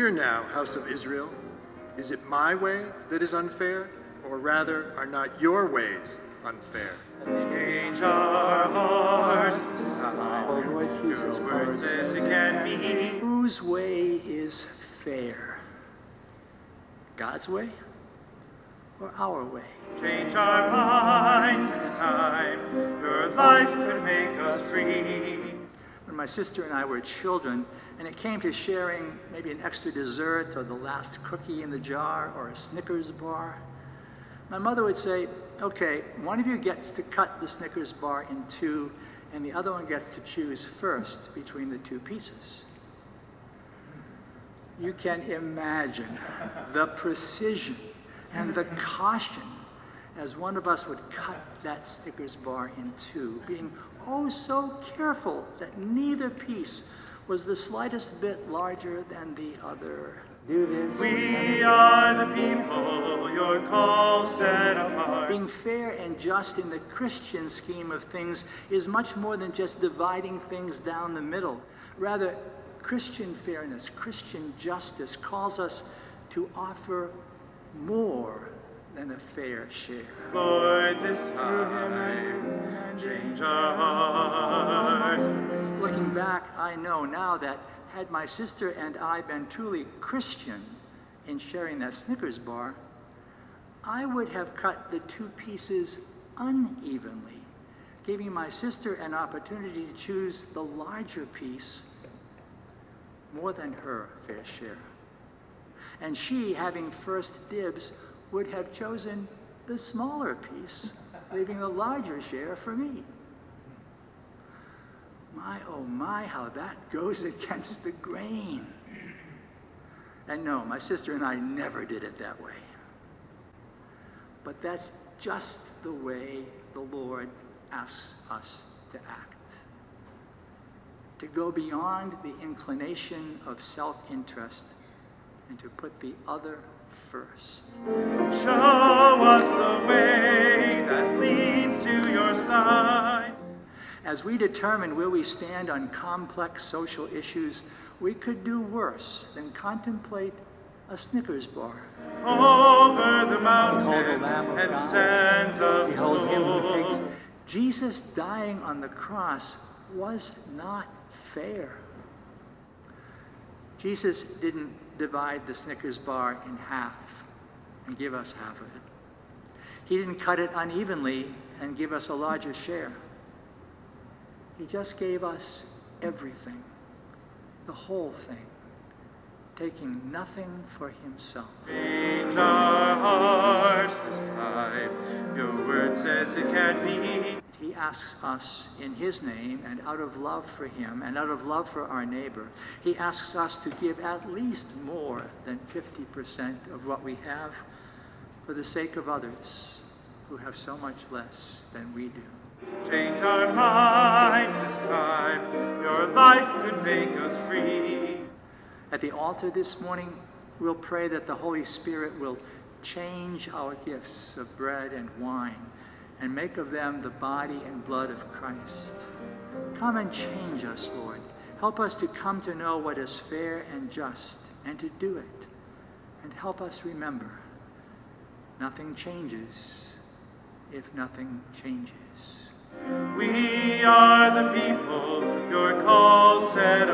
Hear now, house of Israel, is it my way that is unfair, or rather are not your ways unfair? Change our hearts this time. Oh, Lord Jesus, Your word says it can be. whose way is fair? God's way or our way? Change our minds this time. Your life could make us free. When my sister and I were children, and it came to sharing maybe an extra dessert or the last cookie in the jar or a Snickers bar, my mother would say, okay, one of you gets to cut the Snickers bar in two, and the other one gets to choose first between the two pieces. You can imagine the precision and the caution as one of us would cut that Snickers bar in two, being oh so careful that neither piece was the slightest bit larger than the other. Do this. We are the people your call set apart. Being fair and just in the Christian scheme of things is much more than just dividing things down the middle. Rather, Christian fairness, Christian justice calls us to offer more than a fair share. Lord, this time, change our hearts. Looking back, I know now that had my sister and I been truly Christian in sharing that Snickers bar, I would have cut the two pieces unevenly, giving my sister an opportunity to choose the larger piece more than her fair share. And she, having first dibs, would have chosen the smaller piece, leaving the larger share for me. My, oh my, how that goes against the grain. And no, my sister and I never did it that way. But that's just the way the Lord asks us to act. To go beyond the inclination of self-interest and to put the other first. Show us the way that leads to your side. As we determine where we stand on complex social issues, we could do worse than contemplate a Snickers bar. Over the mountains and sands of soul. Jesus dying on the cross was not fair. Jesus didn't divide the Snickers bar in half and give us half of it. He didn't cut it unevenly and give us a larger share. He just gave us everything, the whole thing, taking nothing for himself. Change our hearts this time. Your word says it can be. He asks us in his name and out of love for him and out of love for our neighbor, he asks us to give at least more than 50% of what we have for the sake of others who have so much less than we do. Change our minds this time. Your life could make us free. At the altar this morning, we'll pray that the Holy Spirit will change our gifts of bread and wine and make of them the body and blood of Christ. Come and change us, Lord. Help us to come to know what is fair and just and to do it. And help us remember, nothing changes if nothing changes. We are the people your call set